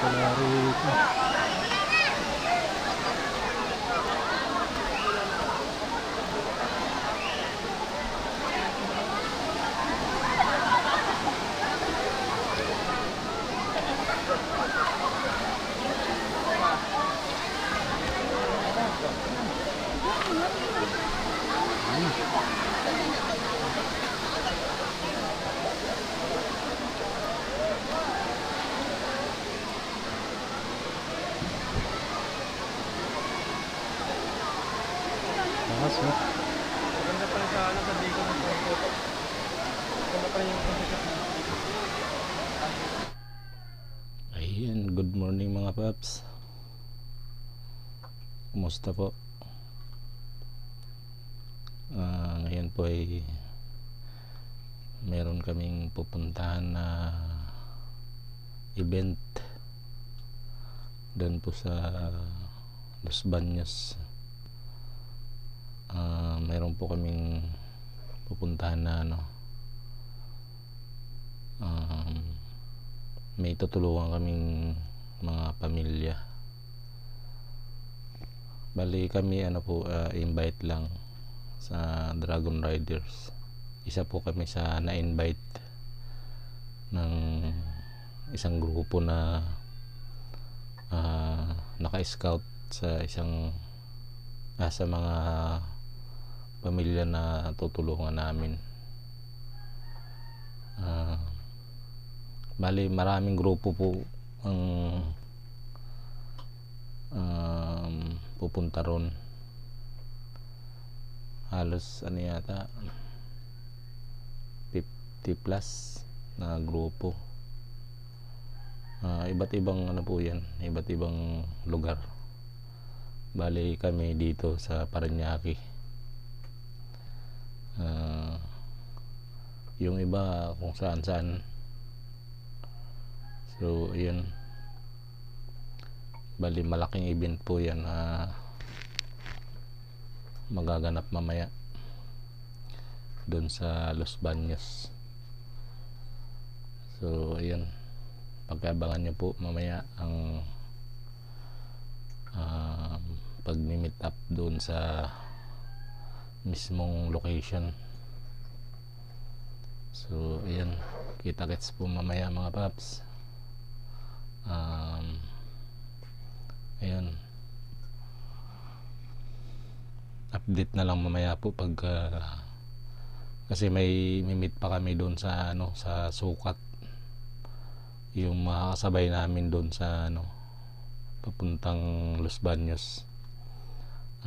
pala rito. Taas, no? Maganda pala sa ano, sa Bicol ng Pangkot. Maganda pala yung concept ng Ayan, good morning mga paps. Kumusta po? Ngayon po ay meron kaming pupuntahan na event doon po sa Los Baños. Meron po kaming pupuntahan na may tutulungan kaming mga pamilya. Bali kami invite lang sa Dragon Riders. Isa po kami sa na-invite ng isang grupo na naka-scout sa sa mga pamilya na tutulungan namin. Bali maraming grupo po ang pupunta ron. Halos yata 50 plus na grupo. Iba't ibang po yan, iba't ibang lugar. Bali kami dito sa Parañaque. Yung iba kung saan saan. So yun, bali malaking event po yan magaganap mamaya doon sa Los Baños. So ayun, pagkabangan nyo po mamaya ang pag-meet up doon sa mismong location. So ayan, kita-kits po mamaya mga paps. Ayun, update na lang mamaya po pag kasi may meet pa kami doon sa sa Sukat, yung makakasabay namin doon sa papuntang Los Baños.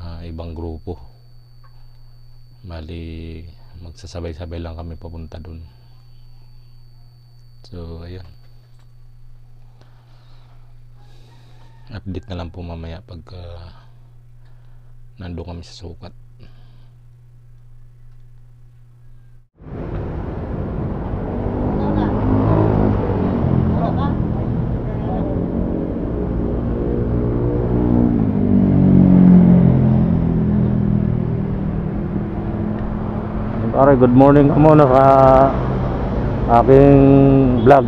Ibang grupo, bali magsasabay-sabay lang kami papunta doon. So ayun, update na lang po mamaya pag nandun kami sa Sukat. Pare, good morning ka muna sa aking vlog.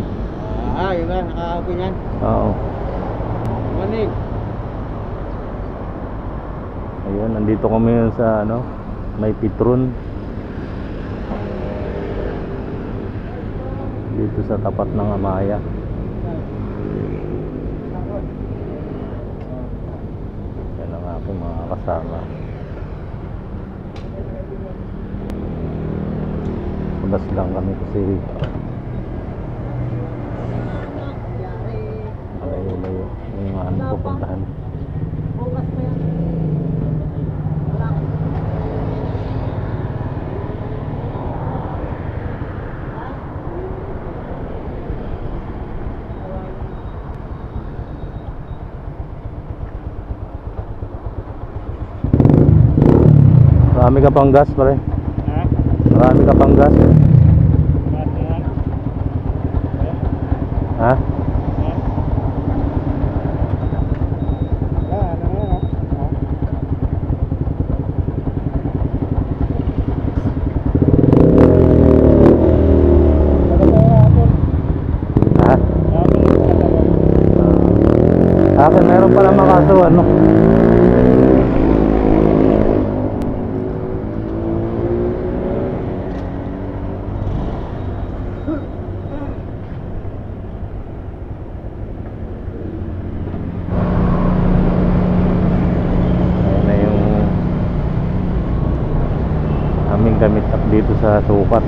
yun ba? Nakahapon yan? Oo. Manig. Ayun, nandito kami sa may Petron. Dito sa tapat ng Amaya. Yan ang aking mga kasama. Magas lang kami kasi malayo-layo yung pupuntahan. Marami ka pang gas, pare. Marami ka pang gas. Ha? Sa akin meron pala mga kaso ano. Ayan na yung aming gamit up dito sa sukat.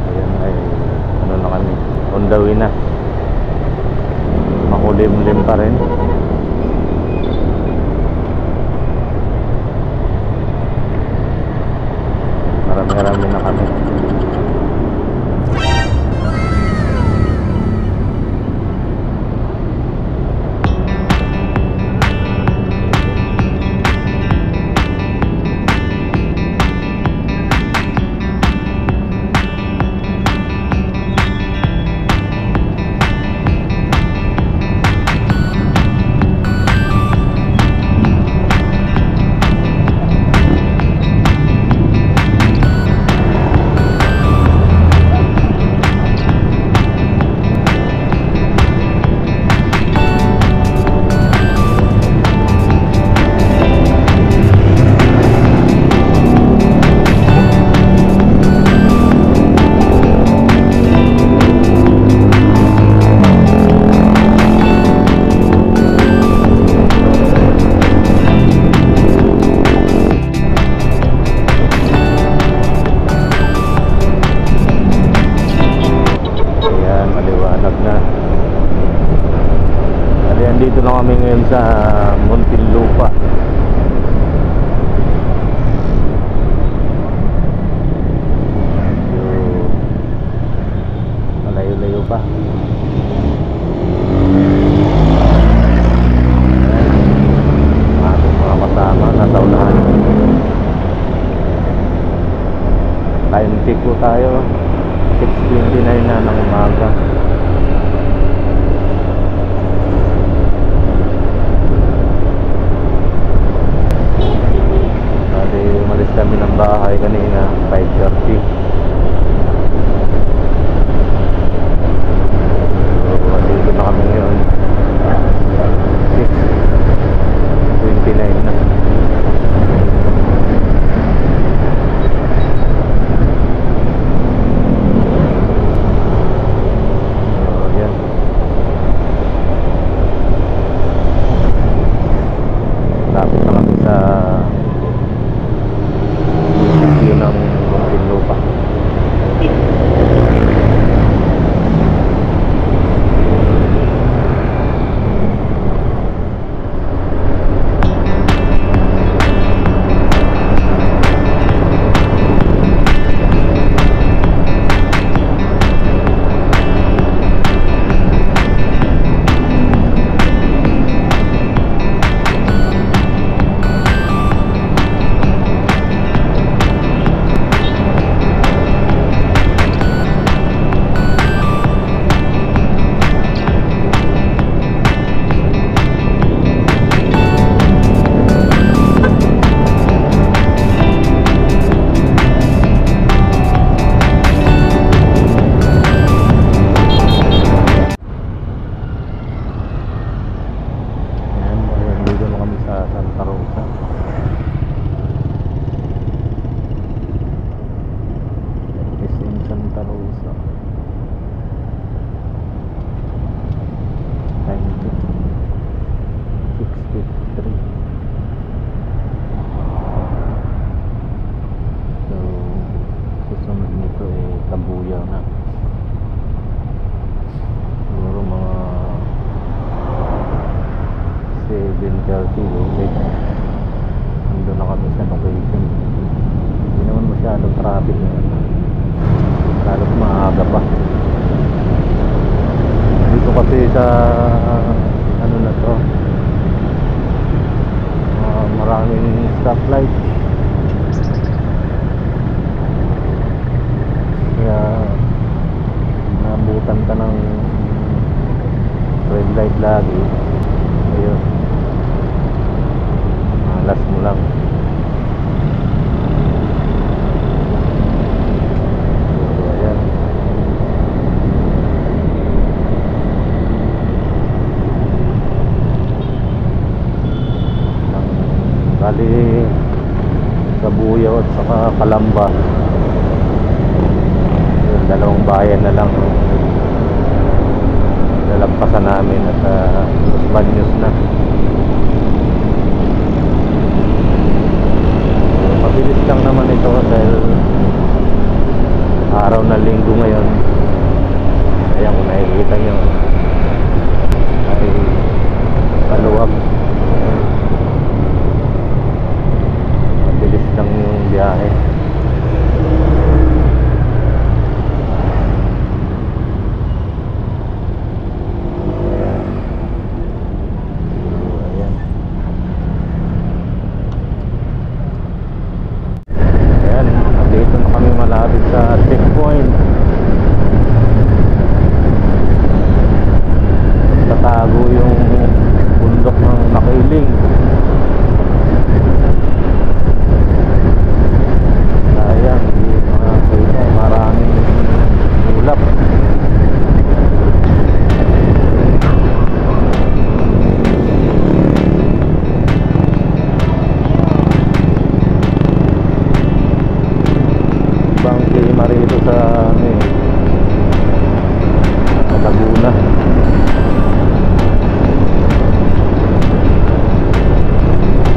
Ayan ay ano na kami, on the way na. Makulimlim pa rin. Marami-rami na kami. Dito na kami ngayon sa Muntinlupa. Malayo-layo pa. Ating mga kasama nataunahan. Time check po tayo, 6:29 na ng umaga. Umalis kami ng bahay kanina 5:30. So dito na kami ngayon 6:29 na. So yan, lapit na kami sa ng Muntinlupa. Nandun na kami sa location. Hindi naman masyadong traffic ngayon. Lalo't maaga pa. Dito kasi sa ano na to, maraming stoplight. Kaya nabutan ka ng red light lagi. Ayun, last mo lang. Bali Kabuyaw at saka Kalamba. Yung dalawang bayan na lang nalampasan namin at Los Baños na. Mabilis lang naman ito dahil araw na linggo ngayon. Ayan, kung nakikita nyo ay maluwag. Mabilis lang yung biyahe. Malapit sa checkpoint. Tatago yung bundok ng Makiling. Sayang, hindi makakita. Maraming ulap. Marito sa Laguna.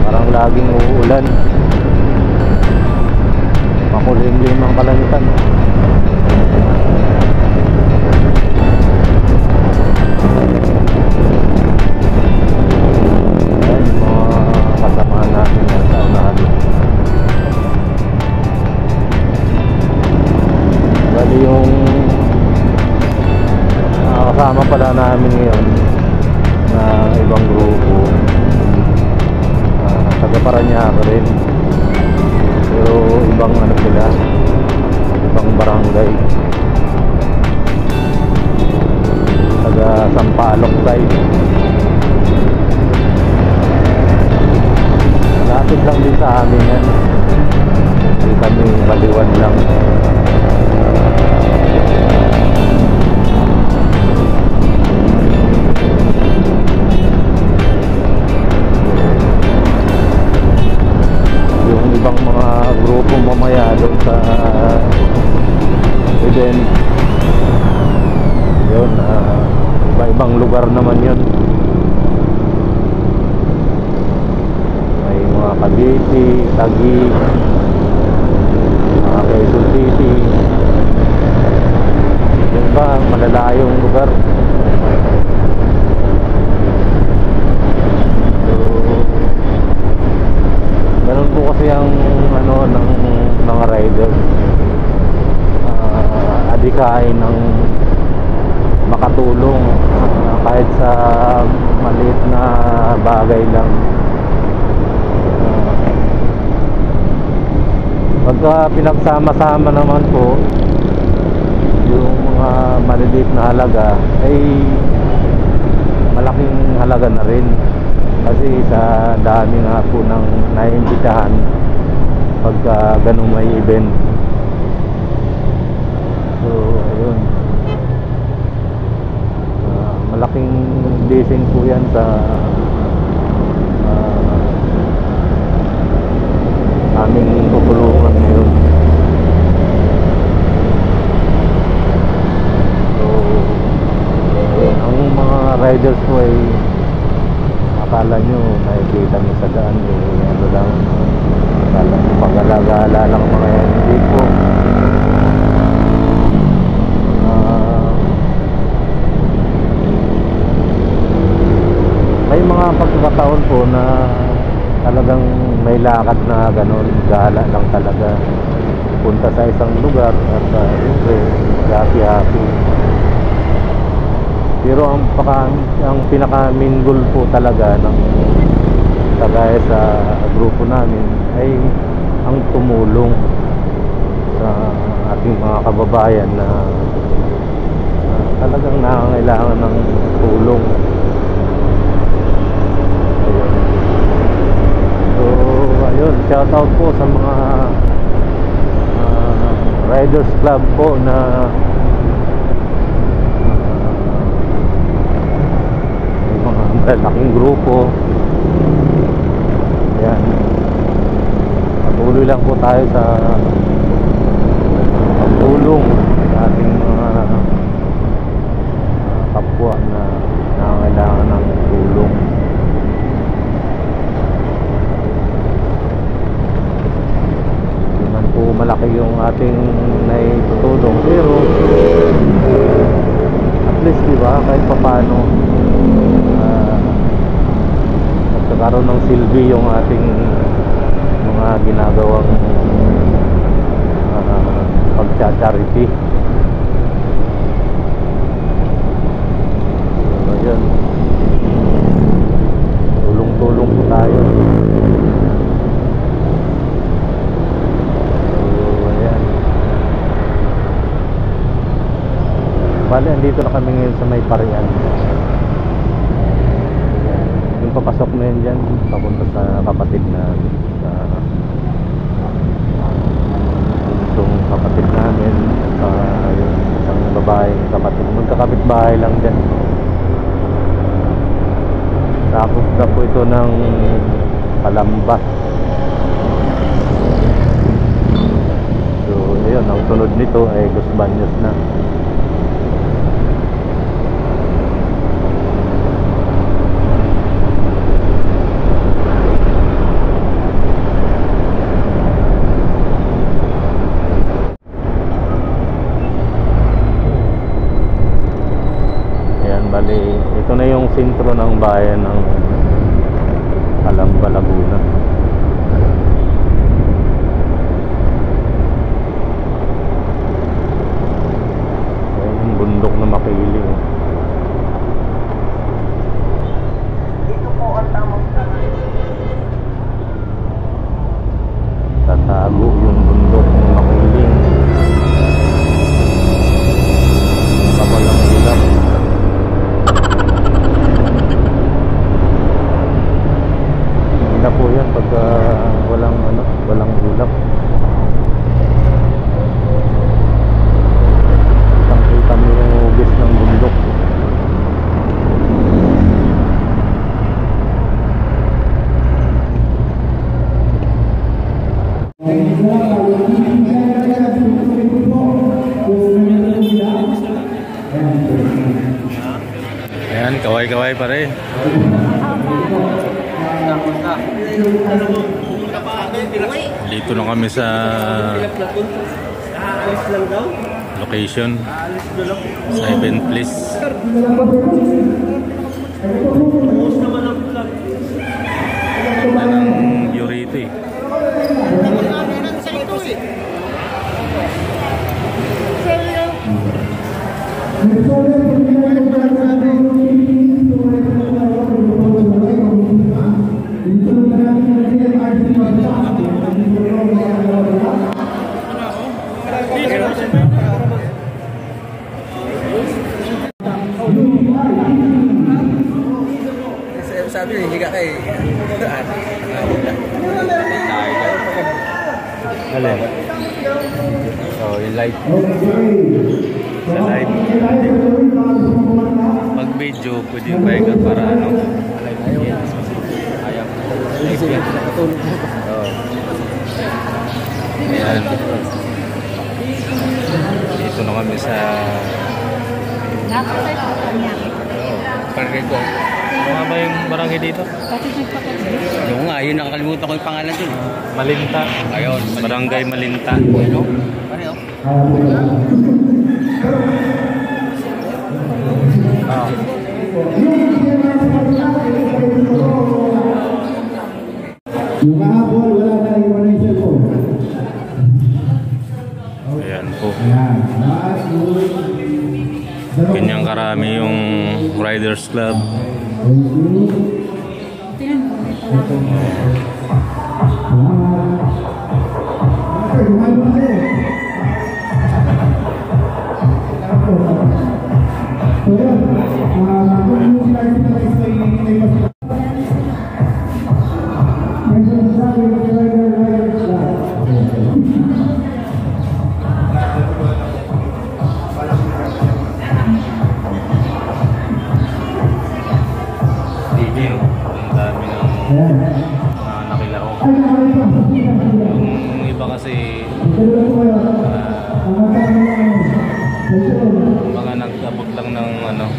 Parang laging uulan. Makulimlim ang kalangitan. Ayan, mga kasamahan natin sa unahan. Bali yung kasama pala namin ngayon na ibang grupo, taga Parañaque rin, pero ibang ano sila, ibang barangay, taga Sampaloc side. Malapit lang din sa amin yan, hindi kami kaliwan lang. Ibang mga grupo mamaya doon sa event yun, iba-ibang lugar naman yun. May mga Cavite, Taguig, mga Quezon City, yun ba, malalayong lugar. Ganun po kasi ang ano ng mga riders, adikain ng makatulong kahit sa maliit na bagay lang. Pagka pinagsama-sama naman po yung mga maliliit na halaga ay malaking halaga na rin. Kasi sa dami nga po ng naiimbitahan pagka ganung may event. So ayun, malaking blessing po yan sa aming tutulungan ngayon. So ayun, ang mga riders po ay akala nyo nakikita nyo sa daan ano lang, akala nyo pag-alagala lang mga yan. Hindi po. May mga pagkakataon po na talagang may lakad na gano'n, gala lang talaga, punta sa isang lugar at siyempre happy. Pero ang pinaka main goal po talaga ng kagaya sa grupo namin ay ang tumulong sa ating mga kababayan na talagang nangangailangan ng tulong. So ayun, shout out po sa mga Riders Club po na malaking grupo. Ayan. lang po tayo sa pagtulong sa ating mga kapwa na nangangailangan ng tulong. Hindi man po malaki yung ating naitutulong, pero at least diba, kahit paano nagkakaroon ng silbi yung ating mga ginagawang pagcha-charity. So, yun, tulong-tulong po tayo. So, ayan. Bale, andito na kami ngayon sa may Parian. Yung papasok na yun dyan, papunta sa kapatid na itong kapatid namin, yung isang babaeng kapatid, magkakapit bahay lang dyan. Sakop na po ito ng Palamba. So ayun, ang sunod nito ay Los Baños na. Bali, ito na yung sentro ng bayan ng Palamba, Laguna. Ayan yung bundok na makiling. Dito po ang tamang tanay. Tatago yung bundok ng makiling. Kapalang ilap. Na po yan pagka walang ulap. Kitang-kita mo yung hugis ng bundok. Ayan, kaway-kaway pa rin. Dito na kami sa location sa event place. Ang view rito eh. Sabi niya, higa kayo. Alin? Oh, yung light. Sa light. Pag video, pwede yung pahinga para ano? Ayaw. Ayan. Dito na kami sa Parrego. Ano ba yung barangay dito? Yung nga, yun nakakalimutan ko yung pangalan dun. Malinta. Ayun, Barangay Malinta. Ano? Pareho. Ah. Yung kahapon, wala na iwan yung cellphone. Ayan po. Ayan. Ganyang karami yung Riders Club. Ang dami ng nakilaro. Yung iba kasi mga nag-abot lang ng ano,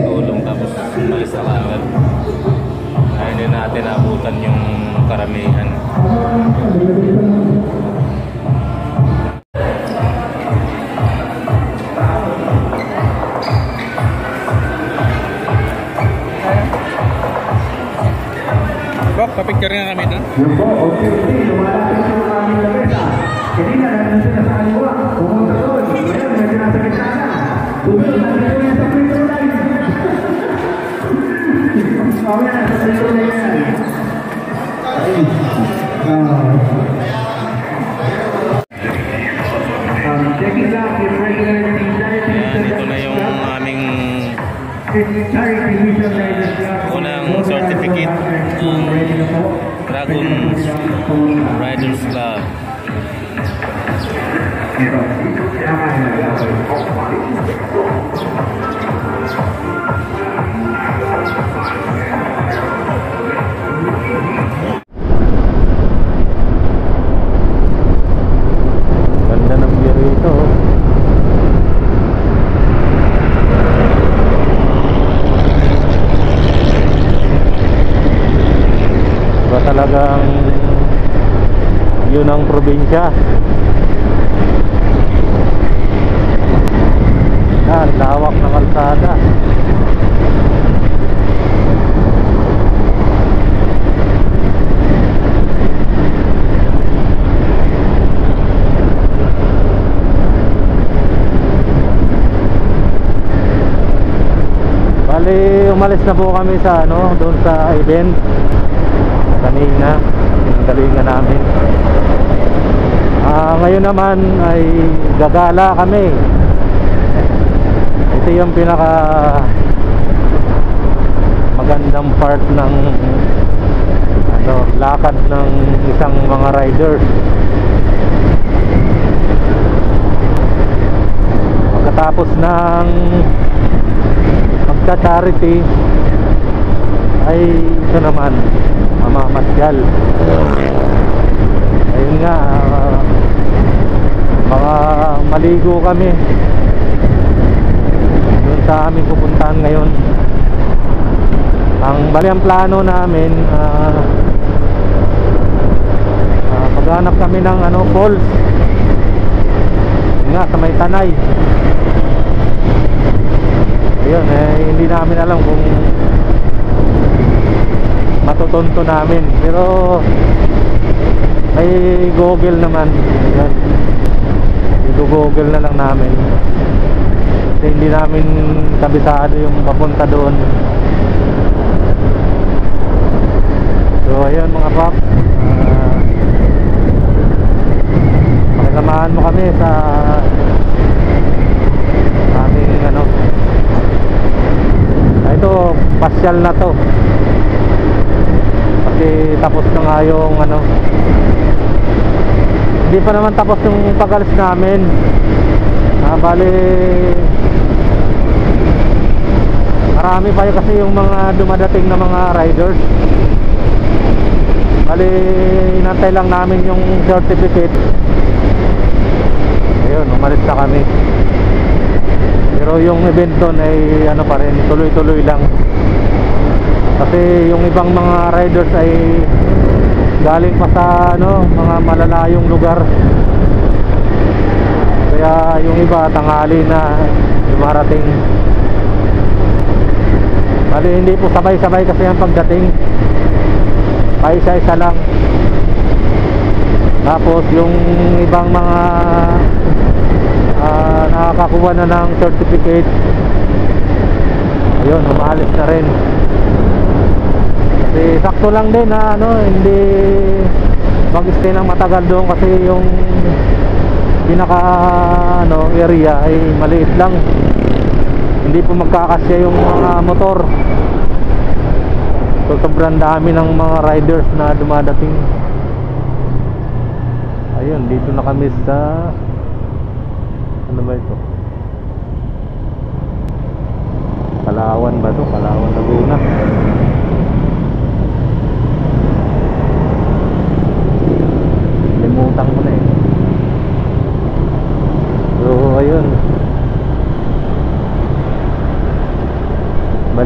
tulong tapos umalis na agad. Kaya hindi natin abutan yung karamihan. Bok, papicture na kami doon. Yun po, okay, lumalapit po ang aming lamesa. Kanina, nandun na sa kaliwa. Pumunta doon. Ngayon, medyo nasa gitna na. Tumunod, nandun na sa prito line. Mamaya, nasa prito line yan. Check it out, yung regular Ayan, ito na yung aming unang certificate ng Dragon Riders Club. Ganda ng view rito. Iba talagang yun ang probinsya. Yan, lawak ng kalsada. Bali, umalis na po kami sa ano, doon sa event kanina, pinagalingan namin. Ngayon naman ay gagala kami. Ito yung pinaka magandang part ng ano, lakad ng isang mga riders. Pagkatapos ng magta-charity ay ito naman mamamasyal. Ayun nga, mga maligo kami doon sa aming pupuntahan ngayon. Ang bali ang plano namin, maghanap kami ng ano, falls. Ayun nga, sa may Tanay. Ayun, hindi namin alam kung matutunto namin, pero may Google naman. Ayan, i-google na lang namin kasi hindi namin kabisado yung papunta doon. So ayun mga paps, pakisamahan mo kami sa aming ano, ito pasyal na to kasi tapos na nga yung ano, hindi pa naman tapos yung pag-alis namin. Bali marami pa yun kasi yung mga dumadating na mga riders. Bali inantay lang namin yung certificate. Ayun, umalis na kami. Pero yung event doon ay ano pa rin, tuloy-tuloy lang. Kasi yung ibang mga riders ay galing pa sa ano, mga malalayong lugar. Kaya yung iba tanghali na dumarating. Bali hindi po sabay-sabay kasi ang pagdating. Paisa-isa lang. Tapos yung ibang mga nakakakuha na ng certificate, ayun, umaalis na rin. Kasi sakto lang din na ano, hindi mag-stay ng matagal doon kasi yung pinaka ano, area ay maliit lang. Hindi po magkakasya yung mga motor. So sobrang dami ng mga riders na dumadating. Ayun, dito na kami sa ano ba ito? Palawan ba ito? Palawan, Laguna.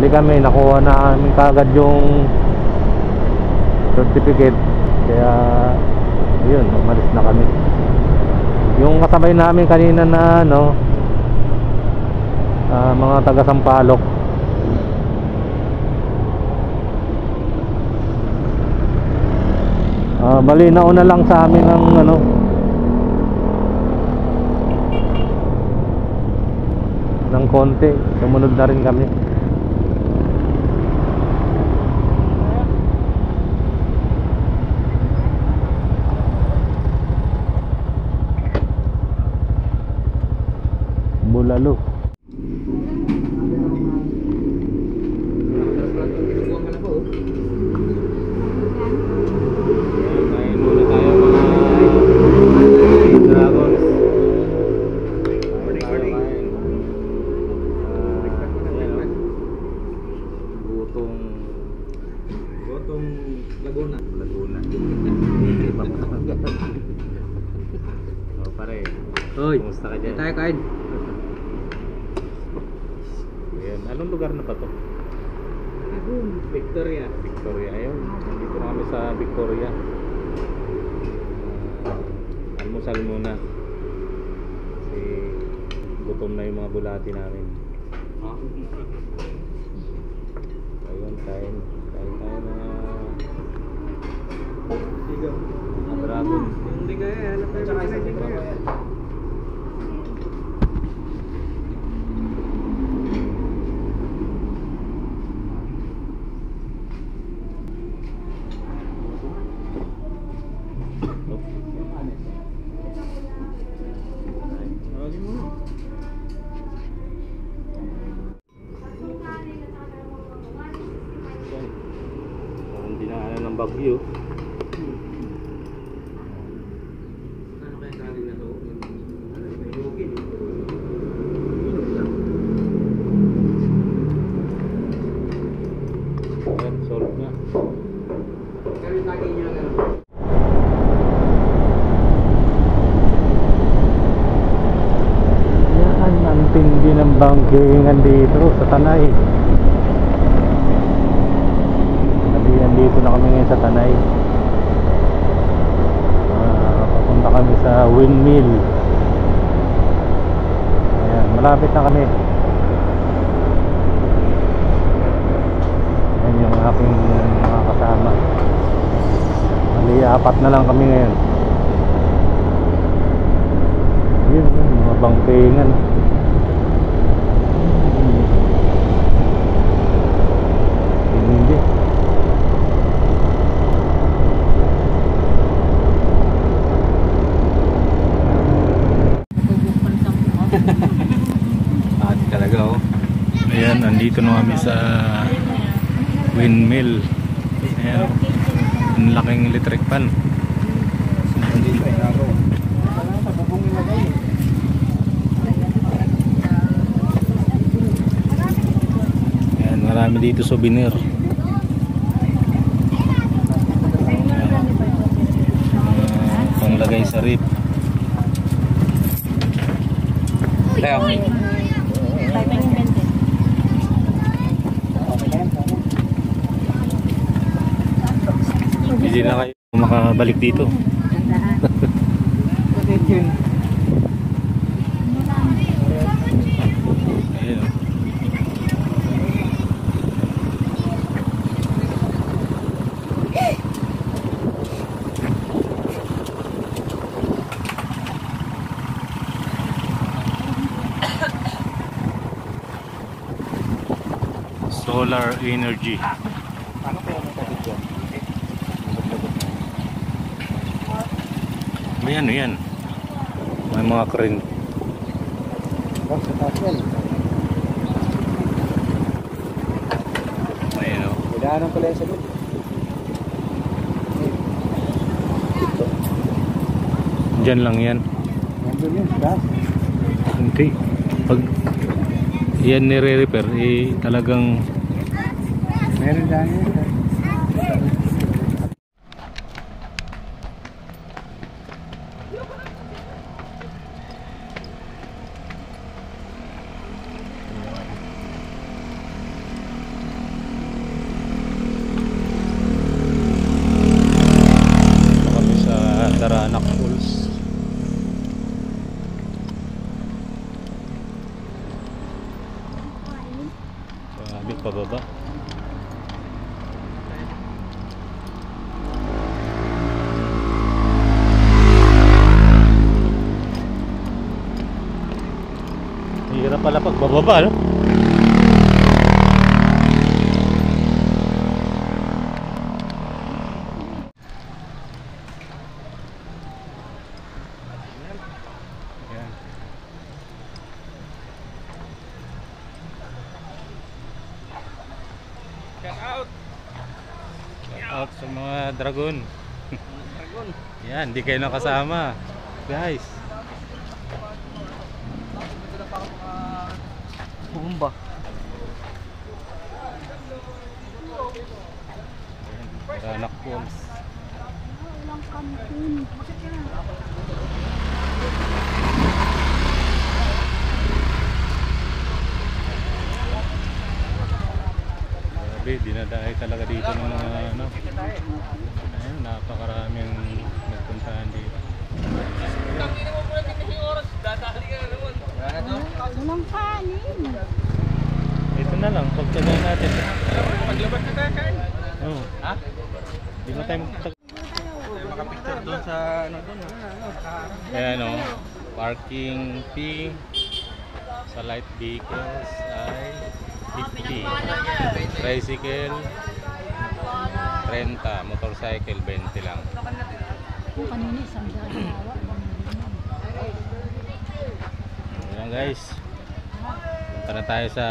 kami, nakuha na namin kagad yung certificate. Kaya yun, umalis na kami. Yung kasabay namin kanina na ano, mga taga Sampaloc, bali nauna lang sa amin ng ano, ng konti, sumunod na rin kami. Bulalo. Kain muna tayo mga dragons. Gotong Laguna. Oh, pare. Hoy, Kumusta ka dyan? tayo kain. Ayan. Anong lugar na ba to? Victoria. Victoria. Ayun. Nandito na kami sa Victoria. Almusal muna. Kasi gutom na yung mga bulati namin. Ayun, kain. Kain tayo na Sigaw. dragon. Hindi kaya, hanap tayo ng hindi kaya. Tawagin mo na. Parang dinaanan ng bagyo. Ano kaya galing na to? May lugin. Ayan, solve na. Kami tagin nyo lang. Yan, ang tindi ng bangkingan dito sa Tanay. Dito na kami ngayon sa Tanay. Papunta kami sa windmill. Ayan, malapit na kami. Ayan yung aking mga kasama. Mali, 4 na lang kami ngayon. Yun, mga bangkingan. Hindi. Ati talaga oh. Ayan, andito na kami sa windmill. Ayan, ang laking electric pan. Ayan, marami dito souvenir. Panglagay sa rip. Leo. Hindi na kayo makabalik dito. Ayan. Solar energy. May ano yan? May mga crane. Ayan o. Kailangan pala yung sagot. Diyan lang yan. Nandun yun, gas. Hindi. Pag yan nire-repair, eh talagang Meron lang yun. pala pagbababa, no? Yan. Shout out! Shout out sa mga dragon. Dragon! Yan, hindi kayo nakasama. Guys. Bumba. Anak Falls. Walang kampun. Grabe, dinadahay talaga dito ng mga ano. Ayun, napakaraming nagpuntahan dito. Walang kanin. Ito na lang, pagtagay natin. Paglabas na tayo kain. Oh. Ha? Di ba tayo magtag... Makapicture doon sa ano doon. Ayan o, parking fee sa light vehicles ay 50. Tricycle 30, motorcycle 20 lang. Kung kanina isang daan hawa. Ayan guys, punta na tayo sa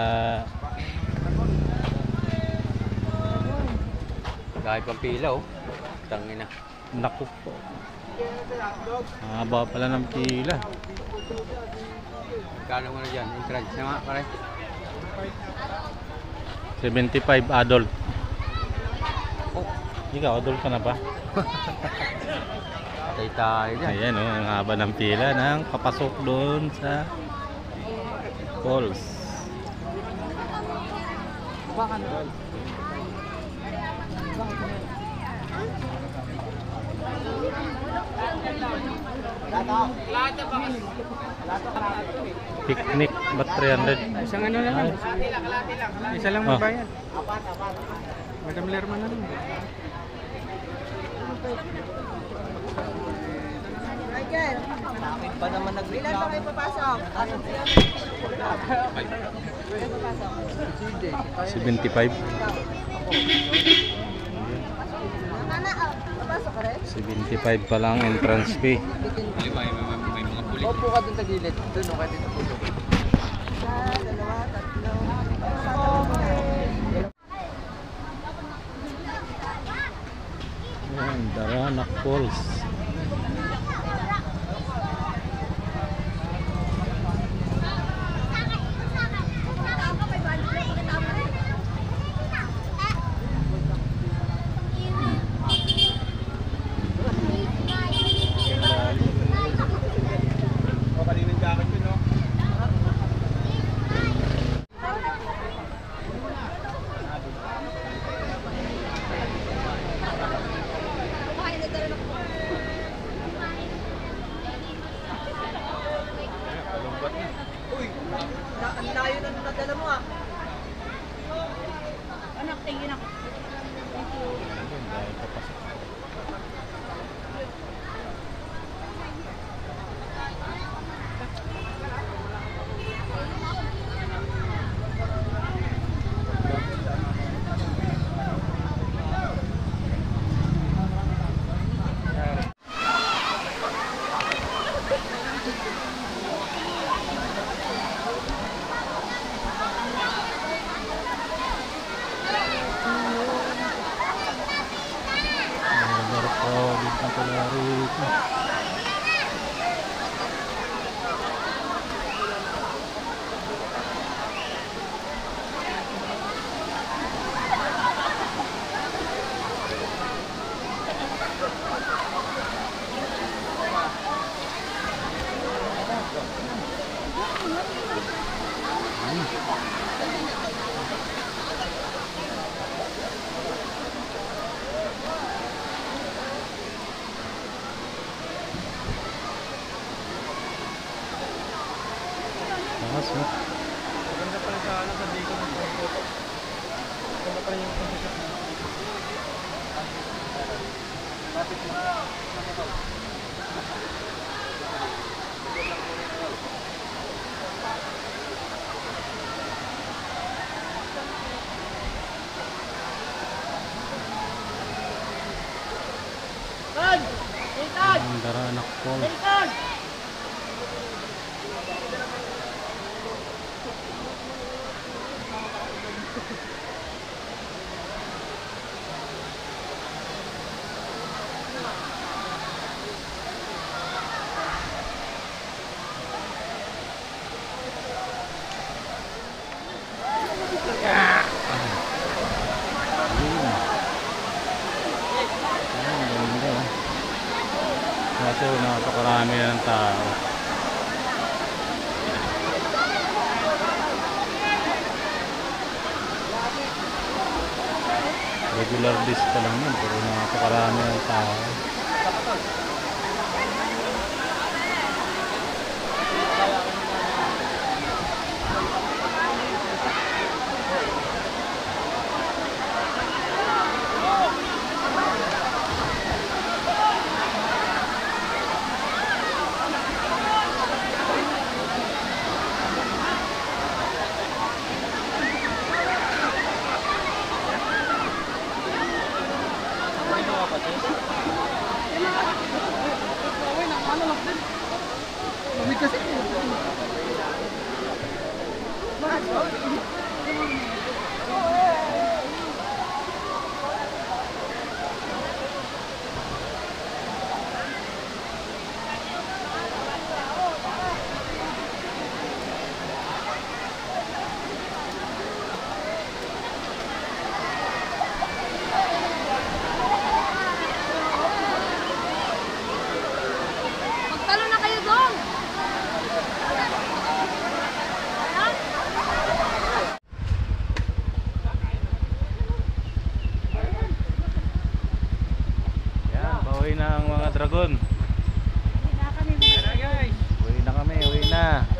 Kahit pang pila oh. Tangina. naku po. Haba pala ng pila. Kano mo na dyan? Entrance na nga pare. 75 adult. Oh. Ikaw, adult ka na ba? Patay tayo dyan. Ayan o, ang haba ng pila ng papasok doon sa falls. Baka na. Picnic, ba't 300? Isang ano na lang. Isa lang Ah. magbayad. Madam Lerma na lang. Ba naman ilan ba kayo papasok? 75. Nana, papasok ka rin? 75 pa lang entrance fee. May mga pulik. Opo ka dun sa gilid. Doon o kayo dito po. Isa, dalawa, tatlo. Ayan, Daranac Falls. O kanina yung jacket yun no? Ang layo na nadala mo ah. Anak, tingin ako. Taas mo. Maganda pala sa ano sa Bicol ng photo. Maganda pala yung concept niya. Ang Daranak Falls. Kaso napakarami na ng tao. Regular vista lang yun, pero napakarami ng tao. Magtalo na kayo doon! Yan, pauwi na ang mga dragon. Hindi na kami. Uwi na kami, uwi na.